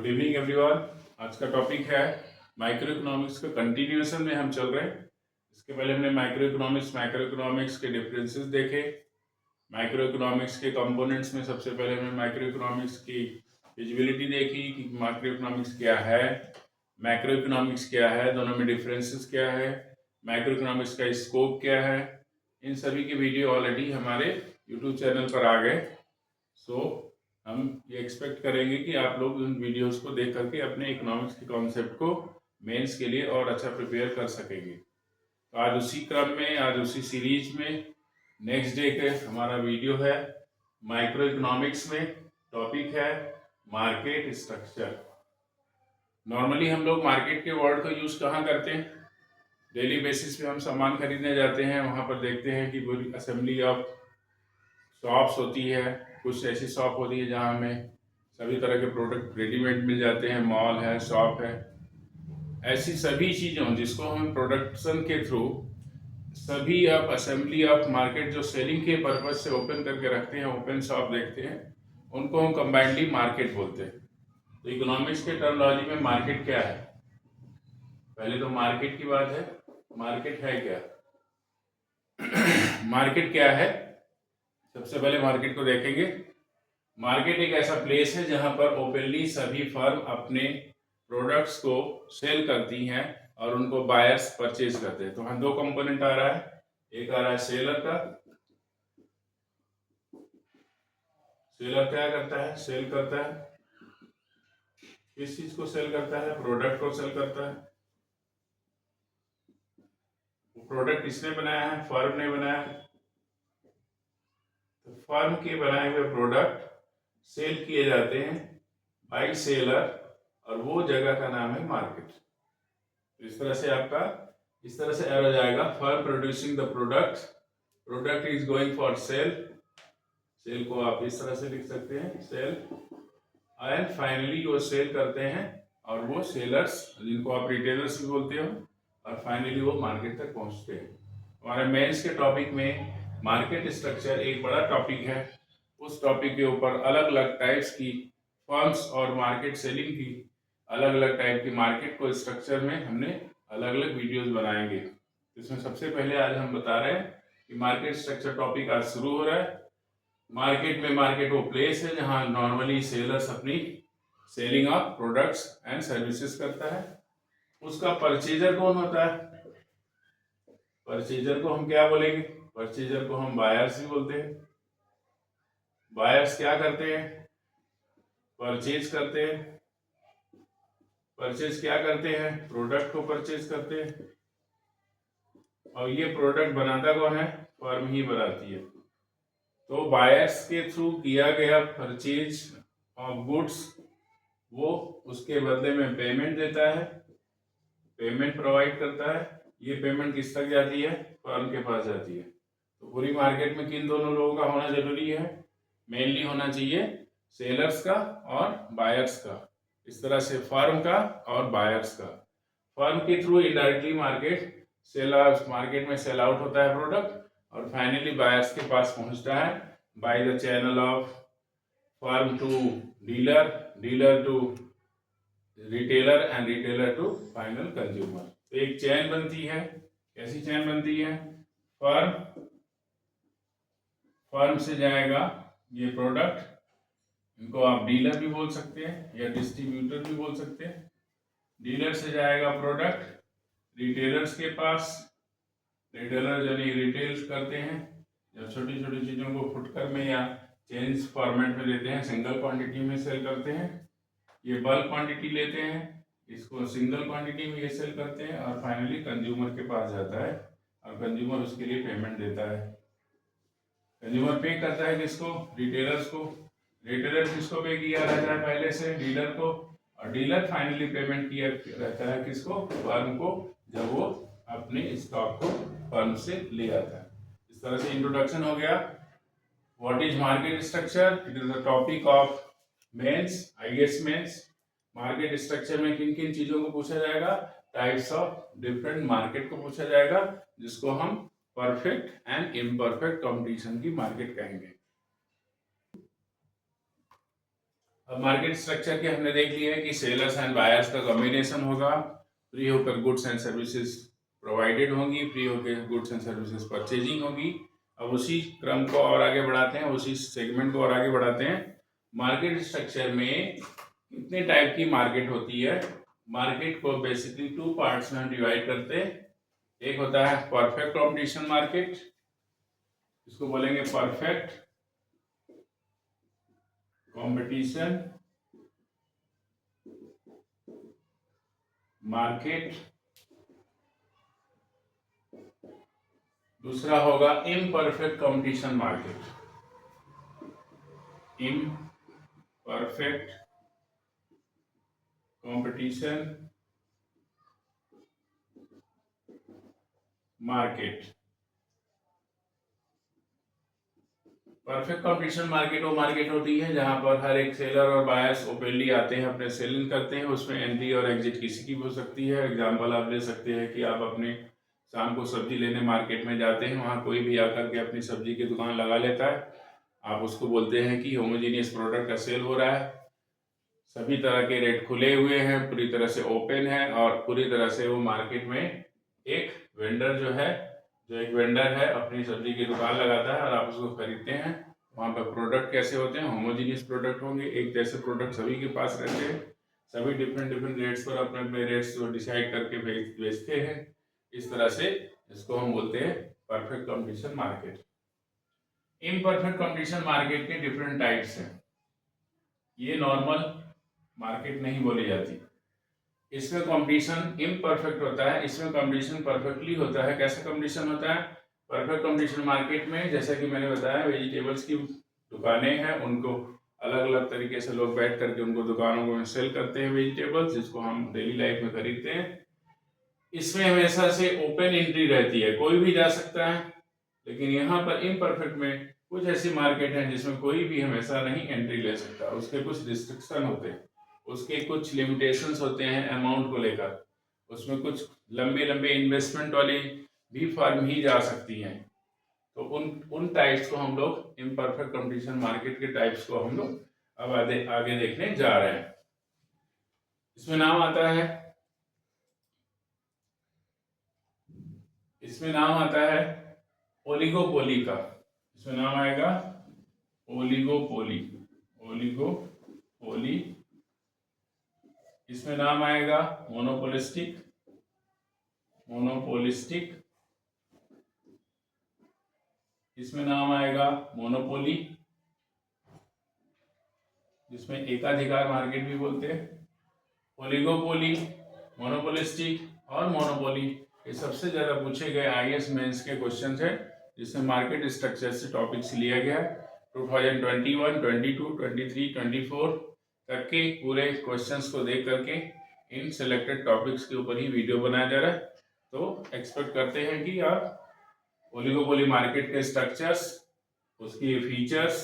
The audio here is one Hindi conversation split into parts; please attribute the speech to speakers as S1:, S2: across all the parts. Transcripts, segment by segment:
S1: Good evening everyone. आज का टॉपिक है माइक्रो इकोनॉमिक्स का कंटिन्यूएशन में हम चल रहे हैं। इसके पहले हमने माइक्रो इकोनॉमिक्स के डिफरेंसेस देखे। माइक्रो इकोनॉमिक्स के कंपोनेंट्स में सबसे पहले हमने माइक्रो इकोनॉमिक्स की फिजिबिलिटी देखी कि माइक्रो इकोनॉमिक्स क्या है, मैक्रो इकोनॉमिक्स क्या है, दोनों में डिफरेंसेस क्या है, माइक्रो इकोनॉमिक्स का स्कोप क्या है। इन सभी की वीडियो ऑलरेडी हमारे यूट्यूब चैनल पर आ गए। हम ये एक्सपेक्ट करेंगे कि आप लोग उन वीडियोस को देख करके अपने इकोनॉमिक्स के कॉन्सेप्ट को मेंस के लिए और अच्छा प्रिपेयर कर सकेंगे। तो आज उसी क्रम में, आज उसी सीरीज में नेक्स्ट डे के हमारा वीडियो है माइक्रो इकोनॉमिक्स में। टॉपिक है मार्केट स्ट्रक्चर। नॉर्मली हम लोग मार्केट के वर्ड को यूज कहाँ करते हैं? डेली बेसिस पे हम सामान खरीदने जाते हैं, वहाँ पर देखते हैं कि पूरी असेंबली ऑफ शॉप्स होती है। कुछ ऐसी शॉप होती है जहाँ हमें सभी तरह के प्रोडक्ट रेडीमेड मिल जाते हैं, मॉल है, शॉप है। ऐसी सभी चीज़ों जिसको हम प्रोडक्शन के थ्रू सभी आप असेंबली ऑफ मार्केट जो सेलिंग के पर्पज से ओपन करके रखते हैं, ओपन शॉप देखते हैं, उनको हम कंबाइंडली मार्केट बोलते हैं। तो इकोनॉमिक्स के टर्मिनोलॉजी में मार्केट क्या है? पहले तो मार्केट की बात है। मार्केट है क्या? मार्केट क्या है? सबसे पहले मार्केट को देखेंगे। मार्केट एक ऐसा प्लेस है जहां पर ओपनली सभी फर्म अपने प्रोडक्ट्स को सेल करती हैं और उनको बायर्स परचेज करते हैं। तो वहां दो कंपोनेंट आ रहा है, एक आ रहा है सेलर का। सेलर क्या करता है? सेल करता है। किस चीज को सेल करता है? प्रोडक्ट को सेल करता है। वो प्रोडक्ट किसने बनाया है? फर्म ने बनाया है। तो फर्म के बनाए हुए प्रोडक्ट सेल किए जाते हैं बाय सेलर, और वो जगह का नाम है मार्केट। इस तरह से एरो जाएगा। Firm producing the product, product is going for sale. Sale को आप इस तरह से लिख सकते हैं, सेल। एंड फाइनली वो सेल करते हैं और वो सेलर्स, जिनको आप रिटेलर्स भी बोलते हो, और फाइनली वो मार्केट तक पहुंचते हैं। हमारे मेंस के टॉपिक में मार्केट स्ट्रक्चर एक बड़ा टॉपिक है। उस टॉपिक के ऊपर अलग अलग टाइप्स की फर्म्स और मार्केट सेलिंग की अलग अलग टाइप की मार्केट को स्ट्रक्चर में हमने अलग अलग वीडियोस बनाएंगे। इसमें सबसे पहले आज हम बता रहे हैं कि मार्केट स्ट्रक्चर टॉपिक आज शुरू हो रहा है। मार्केट वो प्लेस है जहां नॉर्मली सेलर्स अपनी selling of products and services करता है। उसका परचेजर कौन होता है? परचेजर को हम क्या बोलेंगे? परचेजर को हम बायर्स भी बोलते हैं। बायर्स क्या करते हैं? परचेज करते हैं। परचेज क्या करते हैं? प्रोडक्ट को परचेज करते हैं। और ये प्रोडक्ट बनाता कौन है? फर्म ही बनाती है। तो बायर्स के थ्रू किया गया परचेज ऑफ गुड्स, वो उसके बदले में पेमेंट देता है, पेमेंट प्रोवाइड करता है। ये पेमेंट किस तक जाती है? फर्म के पास जाती है। तो पूरी मार्केट में किन दोनों लोगों का होना जरूरी है? मेनली होना चाहिए सेलर्स का और बायर्स का। इस तरह से फर्म का और बायर्स का। फर्म के थ्रू इनडायरेक्टली मार्केट में सेल आउट होता है प्रोडक्ट, और फाइनली बायर्स के पास पहुंचता है by the channel of firm to dealer, dealer to retailer and retailer to final consumer. तो एक चैन बनती है। कैसी चैन बनती है? फर्म से जाएगा ये प्रोडक्ट, इनको आप डीलर भी बोल सकते हैं या डिस्ट्रीब्यूटर भी बोल सकते हैं। डीलर से जाएगा प्रोडक्ट रिटेलर्स के पास। रिटेलर यानी रिटेल करते हैं, जब छोटी छोटी चीज़ों को फुटकर में या चेंज फॉर्मेट में लेते हैं, सिंगल क्वांटिटी में सेल करते हैं। ये बल्क क्वांटिटी लेते हैं, इसको सिंगल क्वांटिटी में ये सेल करते हैं, और फाइनली कंज्यूमर के पास जाता है और कंज्यूमर उसके लिए पेमेंट देता है। कंज्यूमर पे करता है किसको? रिटेलर्स को। रिटेलर किसको पे किया रहता है? पहले से डीलर को। और डीलर फाइनली पेमेंट किया रहता है किसको? फर्म को, जब वो अपने स्टॉक को फर्म से ले आता है। इस तरह से इंट्रोडक्शन हो गया। What is market structure? It is the topic of mains, IAS mains. Market structure में किन किन चीजों को पूछा जाएगा? टाइप्स ऑफ डिफरेंट मार्केट को पूछा जाएगा, जिसको हम परफेक्ट एंड इम्परफेक्ट कंपटीशन की मार्केट कहेंगे। अब मार्केट स्ट्रक्चर के हमने देख लिया है कि सेलर्स एंड बायर्स का कॉम्बिनेशन होगा, फ्री होकर गुड्स एंड सर्विसेज प्रोवाइडेड होंगी, फ्री होकर गुड्स एंड सर्विसेज परचेजिंग होगी। अब उसी क्रम को और आगे बढ़ाते हैं, उसी सेगमेंट को और आगे बढ़ाते हैं। मार्केट स्ट्रक्चर में कितने टाइप की मार्केट होती है? मार्केट को बेसिकली 2 पार्ट्स में हम डिवाइड करते हैं। एक होता है परफेक्ट कॉम्पिटिशन मार्केट, इसको बोलेंगे परफेक्ट कंपटीशन मार्केट। दूसरा होगा imperfect competition market, imperfect competition market. Perfect competition market वो मार्केट होती है जहां पर हर एक सेलर और बायर्स ओपनली आते हैं, अपने सेलिंग करते हैं। उसमें एंट्री और एग्जिट किसी की भी हो सकती है। एग्जांपल आप ले सकते हैं कि आप अपने शाम को सब्जी लेने मार्केट में जाते हैं, वहां कोई भी आकर के अपनी सब्जी की दुकान लगा लेता है। आप उसको बोलते हैं कि होमोजीनियस प्रोडक्ट का सेल हो रहा है, सभी तरह के रेट खुले हुए हैं, पूरी तरह से ओपन है, और पूरी तरह से वो मार्केट में एक वेंडर जो एक वेंडर है अपनी सब्जी की दुकान लगाता है और आप उसको खरीदते हैं। वहाँ पर प्रोडक्ट कैसे होते हैं? होमोजीनियस प्रोडक्ट होंगे, एक जैसे प्रोडक्ट सभी के पास रहते हैं, सभी डिफरेंट डिफरेंट रेट्स पर अपने अपने रेट्स को डिसाइड करके बेचते हैं। इस तरह से इसको हम बोलते हैं perfect competition market. Imperfect competition market के डिफरेंट टाइप्स हैं। ये नॉर्मल मार्केट नहीं बोली जाती, इसमें कंपटीशन इम्परफेक्ट होता है, इसमें कंपटीशन परफेक्टली होता है। कैसे कंपटीशन होता है परफेक्ट कंपटीशन मार्केट में? जैसा कि मैंने बताया, वेजिटेबल्स की दुकानें हैं, उनको अलग अलग तरीके से लोग बैठ करके उनको दुकानों में सेल करते हैं वेजिटेबल्स, जिसको हम डेली लाइफ में खरीदते हैं। इसमें हमेशा से ओपन एंट्री रहती है, कोई भी जा सकता है। लेकिन यहाँ पर इम्परफेक्ट में कुछ ऐसी मार्केट है जिसमें कोई भी हमेशा नहीं एंट्री ले सकता, उसके कुछ रिस्ट्रिक्शन होते हैं, उसके कुछ लिमिटेशंस होते हैं अमाउंट को लेकर। उसमें कुछ लंबे लंबे इन्वेस्टमेंट वाली भी फर्म ही जा सकती हैं। तो उन टाइप्स को हम लोग इम्परफेक्ट कंपटीशन मार्केट के टाइप्स को हम लोग अब आगे देखने जा रहे हैं। इसमें नाम आता है ओलिगोपोली का। इसमें नाम आएगा ओलिगोपोली, ओलिगोपोली। इसमें नाम आएगा मोनोपोलिस्टिक, इसमें नाम आएगा मोनोपोली, जिसमें एकाधिकार मार्केट भी बोलते हैं। ओलिगोपोली, मोनोपोलिस्टिक और मोनोपोली, ये सबसे ज्यादा पूछे गए आईएएस मेंस के क्वेश्चन है, जिसमें मार्केट स्ट्रक्चर से टॉपिक्स लिया गया है। 2021, 22, 23, 24 तक के पूरे क्वेश्चंस को देख करके इन सिलेक्टेड टॉपिक्स के ऊपर ही वीडियो बनाया जा रहा है। तो एक्सपेक्ट करते हैं कि आप ओलिगोपोली मार्केट के स्ट्रक्चर्स, उसकी फीचर्स,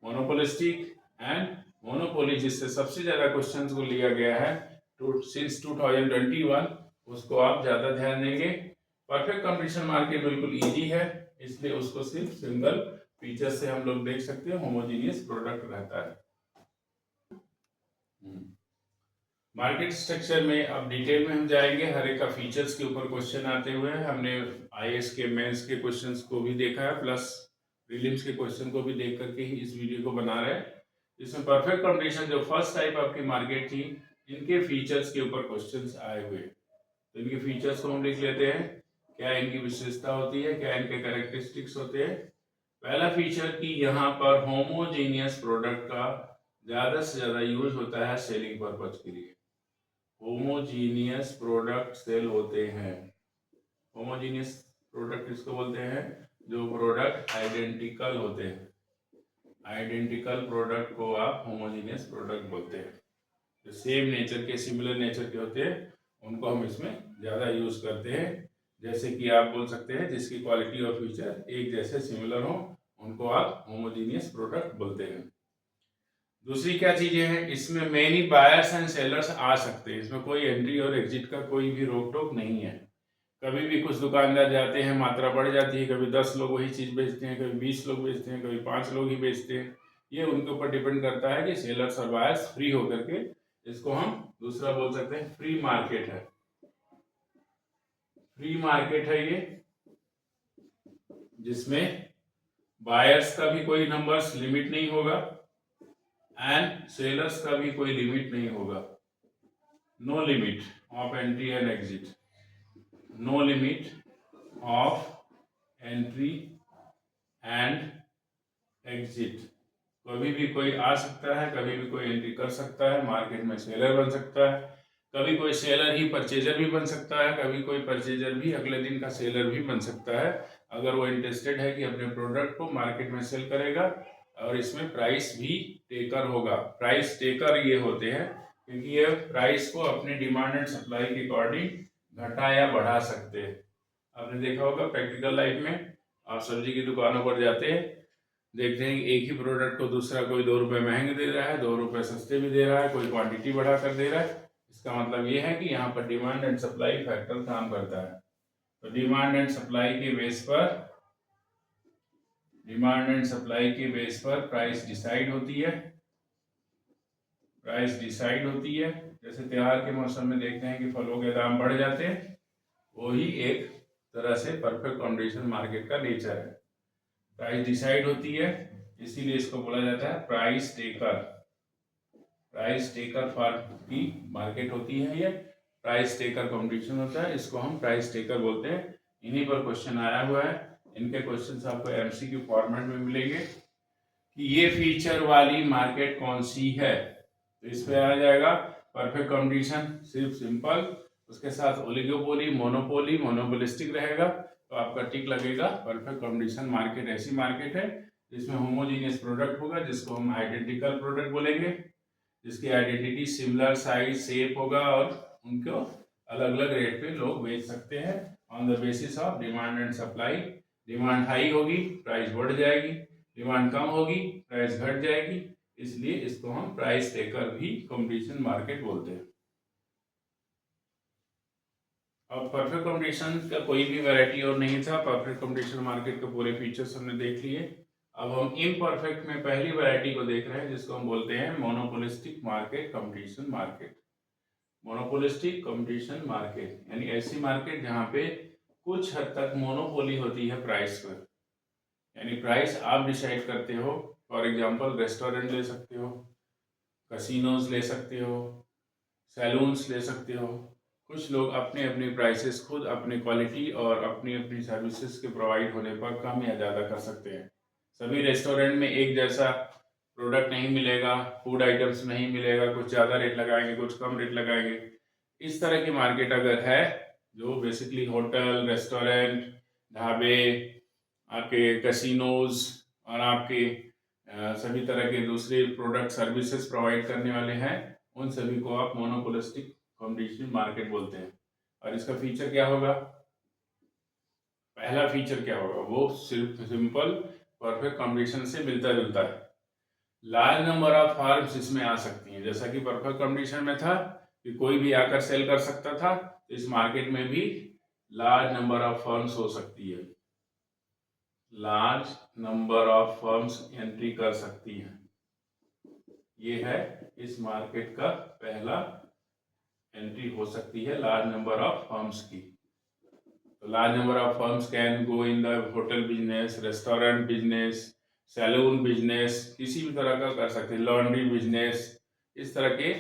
S1: मोनोपोलिस्टिक एंड मोनोपोली, जिससे सबसे ज्यादा क्वेश्चंस को लिया गया है सिंस 2021, उसको आप ज्यादा ध्यान देंगे। परफेक्ट कंपटीशन मार्केट बिल्कुल इजी है, इसलिए उसको सिर्फ सिंगल फीचर से हम लोग देख सकते हैं, होमोजीनियस प्रोडक्ट रहता है। मार्केट स्ट्रक्चर में अब डिटेल में हम जाएंगे, हर एक का फीचर्स के ऊपर क्वेश्चन आते हुए। हमने आईएएस के मेंस के क्वेश्चंस को भी देखा है, प्लस प्रीलिम्स के क्वेश्चन को भी देख करके ही इस वीडियो को बना रहे हैं। इसमें परफेक्ट कंपटीशन जो फर्स्ट टाइप आपकी मार्केट थी, इनके फीचर्स के ऊपर क्वेश्चंस आए हुए। तो इनके फीचर्स को हम लिख लेते हैं, क्या इनकी विशेषता होती है, क्या इनके कैरेक्टरिस्टिक्स होते हैं। पहला फीचर कि यहाँ पर होमोजीनियस प्रोडक्ट का ज्यादा से ज्यादा यूज होता है सेलिंग पर्पज के लिए। होमोजीनियस प्रोडक्ट सेल होते हैं। होमोजीनियस प्रोडक्ट किसको बोलते हैं? जो प्रोडक्ट आइडेंटिकल होते हैं, आइडेंटिकल प्रोडक्ट को आप होमोजीनियस प्रोडक्ट बोलते हैं। जो सेम नेचर के, सिमिलर नेचर के होते हैं, उनको हम इसमें ज़्यादा यूज करते हैं। जैसे कि आप बोल सकते हैं जिसकी क्वालिटी और फीचर एक जैसे सिमिलर हो, उनको आप होमोजीनियस प्रोडक्ट बोलते हैं। दूसरी क्या चीजें हैं, इसमें मेनी बायर्स एंड सेलर्स आ सकते हैं, इसमें कोई एंट्री और एग्जिट का कोई भी रोक टोक नहीं है। कभी भी कुछ दुकानदार जाते हैं, मात्रा बढ़ जाती है, कभी 10 लोग वही चीज बेचते हैं, कभी 20 लोग बेचते हैं, कभी 5 लोग ही बेचते हैं। ये उनके ऊपर डिपेंड करता है कि सेलर्स और बायर्स फ्री होकर के, इसको हम दूसरा बोल सकते हैं फ्री मार्केट है। फ्री मार्केट है ये, जिसमें बायर्स का भी कोई नंबर्स लिमिट नहीं होगा एंड सेलर्स का भी कोई लिमिट नहीं होगा। No limit of entry and exit, no limit of entry and exit. कभी भी कोई आ सकता है, कभी भी कोई एंट्री कर सकता है, मार्केट में सेलर बन सकता है, कभी कोई सेलर ही परचेजर भी बन सकता है, कभी कोई परचेजर भी अगले दिन का सेलर भी बन सकता है, अगर वो इंटरेस्टेड है कि अपने प्रोडक्ट को मार्केट में सेल करेगा। और इसमें प्राइस भी टेकर होगा। प्राइस टेकर ये होते हैं क्योंकि ये प्राइस को अपने डिमांड एंड सप्लाई के अकॉर्डिंग घटा या बढ़ा सकते हैं। आपने देखा होगा प्रैक्टिकल लाइफ में, आप सब्जी की दुकानों पर जाते हैं, देखते हैं कि एक ही प्रोडक्ट को दूसरा कोई 2 रुपये महंगे दे रहा है, 2 रुपये सस्ते भी दे रहा है, कोई क्वांटिटी बढ़ा कर दे रहा है। इसका मतलब ये है कि यहाँ पर डिमांड एंड सप्लाई फैक्टर काम करता है। तो डिमांड एंड सप्लाई के बेस पर, डिमांड एंड सप्लाई के बेस पर प्राइस डिसाइड होती है। प्राइस डिसाइड होती है। जैसे त्योहार के मौसम में देखते हैं कि फलों के दाम बढ़ जाते हैं, वही एक तरह से परफेक्ट कंडीशन मार्केट का नेचर है। प्राइस डिसाइड होती है, इसीलिए इसको बोला जाता है price taker. Price taker for की मार्केट होती है, ये प्राइस टेकर कंपटीशन होता है, इसको हम प्राइस टेकर बोलते हैं। इन्हीं पर क्वेश्चन आया हुआ है। इनके क्वेश्चंस आपको एमसीक्यू फॉर्मेट में मिलेंगे कि ये फीचर वाली मार्केट कौन सी है। तो इस पे आ जाएगा परफेक्ट कंपटीशन, सिर्फ सिंपल, उसके साथ ओलिगोपोली, मोनोपोली, मोनोपोलिस्टिक रहेगा, तो आपका टिक लगेगा। परफेक्ट कंपटीशन मार्केट ऐसी मार्केट है जिसमें होमोजीनियस प्रोडक्ट होगा, जिसको हम आइडेंटिकल प्रोडक्ट बोलेंगे, जिसकी आइडेंटिटी सिमिलर साइज शेप होगा और उनको अलग अलग रेट पे लोग बेच सकते हैं on the basis of demand and supply. Demand high होगी, प्राइस बढ़ जाएगी, डिमांड कम होगी, प्राइस घट जाएगी, इसलिए इसको हम प्राइस टेकर भी कंपटीशन मार्केट बोलते हैं। अब परफेक्ट कंपटीशन का कोई भी वैरायटी और नहीं था। परफेक्ट कंपटीशन मार्केट के पूरे फीचर्स हमने देख लिए। अब हम इम्परफेक्ट में पहली वैरायटी को देख रहे हैं, जिसको हम बोलते हैं monopolistic market, competition market. Monopolistic competition market यानी ऐसी मार्केट जहां पे कुछ हद तक मोनोपोली होती है प्राइस पर, यानी प्राइस आप डिसाइड करते हो। फॉर एग्जांपल रेस्टोरेंट ले सकते हो, कसिनोज ले सकते हो, सैलून्स ले सकते हो। कुछ लोग अपने अपनी प्राइसेस खुद अपने क्वालिटी और अपनी अपनी सर्विसेज के प्रोवाइड होने पर कम या ज़्यादा कर सकते हैं। सभी रेस्टोरेंट में एक जैसा प्रोडक्ट नहीं मिलेगा, फूड आइटम्स नहीं मिलेगा, कुछ ज़्यादा रेट लगाएंगे, कुछ कम रेट लगाएंगे। इस तरह की मार्केट अगर है, जो बेसिकली होटल, रेस्टोरेंट, ढाबे, आपके कैसीनोज और आपके सभी तरह के दूसरे प्रोडक्ट सर्विसेज प्रोवाइड करने वाले हैं, उन सभी को आप मोनोपोलिस्टिक कंपटीशन मार्केट बोलते हैं। और इसका फीचर क्या होगा? पहला फीचर क्या होगा? वो सिर्फ सिंपल परफेक्ट कंपटीशन से मिलता जुलता है। लार्ज नंबर ऑफ फार्म्स इसमें आ सकती हैं, जैसा कि परफेक्ट कंपटीशन में था कि कोई भी आकर सेल कर सकता था, तो इस मार्केट में भी लार्ज नंबर ऑफ फर्म्स हो सकती है। Large number of firms entry कर सकती हैं। ये है इस मार्केट का पहला एंट्री हो सकती है लार्ज नंबर ऑफ फर्म्स की। तो large number of firms can go in the hotel business, restaurant business, salon business, किसी भी तरह का कर सकते हैं, लॉन्ड्री बिजनेस। इस तरह के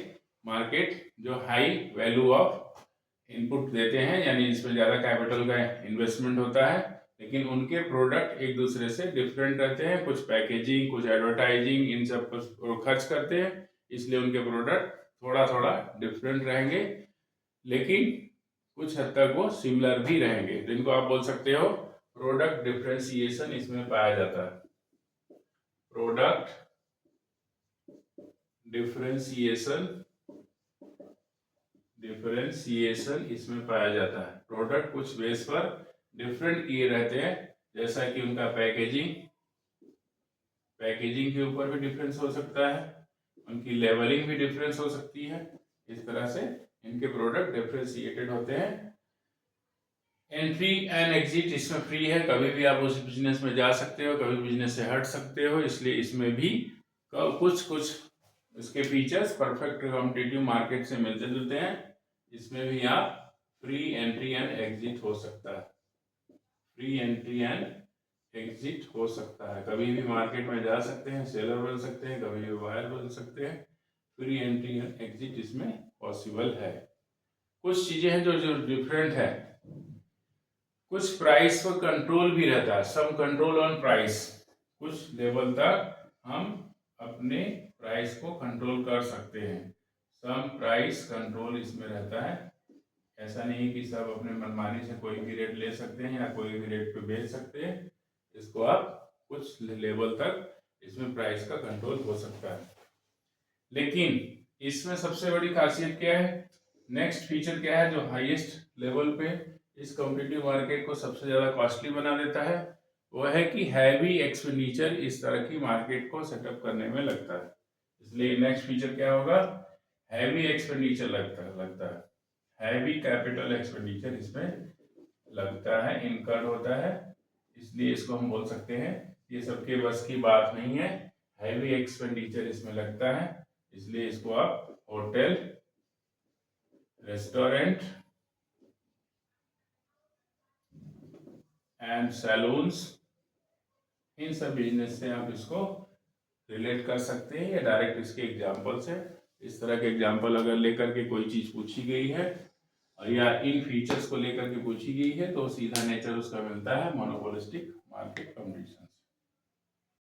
S1: मार्केट जो हाई वैल्यू ऑफ इनपुट देते हैं, यानी इसमें ज़्यादा कैपिटल का इन्वेस्टमेंट होता है, लेकिन उनके प्रोडक्ट एक दूसरे से डिफरेंट रहते हैं। कुछ पैकेजिंग, कुछ एडवर्टाइजिंग, इन सब पर खर्च करते हैं, इसलिए उनके प्रोडक्ट थोड़ा थोड़ा डिफरेंट रहेंगे, लेकिन कुछ हद तक वो सिमिलर भी रहेंगे। जिनको आप बोल सकते हो प्रोडक्ट डिफरेंशिएशन इसमें पाया जाता है। प्रोडक्ट डिफरेंशिएशन इसमें पाया जाता है। प्रोडक्ट कुछ बेस पर डिफरेंट किए रहते हैं, जैसा कि उनका पैकेजिंग के ऊपर भी डिफरेंस हो सकता है, उनकी लेवलिंग भी डिफरेंस हो सकती है। इस तरह से इनके प्रोडक्ट डिफरेंशिएटेड होते हैं। एंट्री एंड एग्जिट इसमें फ्री है, कभी भी आप उस बिजनेस में जा सकते हो, कभी बिजनेस से हट सकते हो, इसलिए इसमें भी कुछ कुछ इसके फीचर्स परफेक्ट कॉम्पिटिटिव मार्केट से मिलते जुलते हैं। इसमें भी आप फ्री एंट्री एंड एग्जिट हो सकता है, फ्री एंट्री एंड एग्जिट हो सकता है। कभी भी मार्केट में जा सकते हैं, सेलर बन सकते हैं, कभी भी बायर बन सकते हैं। फ्री एंट्री एंड एग्जिट इसमें पॉसिबल है। कुछ चीजें हैं जो डिफरेंट है। कुछ प्राइस पर कंट्रोल भी रहता है, सम कंट्रोल ऑन प्राइस। कुछ लेवल तक हम अपने प्राइस को कंट्रोल कर सकते हैं, सम प्राइस कंट्रोल इसमें रहता है। ऐसा नहीं कि सब अपने मनमानी से कोई भी रेट ले सकते हैं या कोई भी रेट पे बेच सकते हैं। इसको आप कुछ लेवल तक इसमें प्राइस का कंट्रोल हो सकता है। लेकिन इसमें सबसे बड़ी खासियत क्या है, नेक्स्ट फीचर क्या है जो हाईएस्ट लेवल पे इस कॉम्पिटिटिव मार्केट को सबसे ज्यादा कॉस्टली बना देता है, वो है कि हैवी एक्सपेंडिचर इस तरह की मार्केट को सेटअप करने में लगता है। इसलिए नेक्स्ट फीचर क्या होगा, हैवी एक्सपेंडिचर लगता है, हैवी कैपिटल एक्सपेंडिचर इसमें लगता है, इनकर्ड होता है। इसलिए इसको हम बोल सकते हैं ये सबके बस की बात नहीं है, हैवी एक्सपेंडिचर इसमें लगता है। इसलिए इसको आप होटल, रेस्टोरेंट एंड सैलून्स, इन सब बिजनेस से आप इसको रिलेट कर सकते हैं या डायरेक्ट इसके एग्जाम्पल से। इस तरह के एग्जाम्पल अगर लेकर के कोई चीज पूछी गई है या इन फीचर्स को लेकर के पूछी गई है तो सीधा नेचर उसका मिलता है मोनोपोलिस्टिक मार्केट कंडीशन।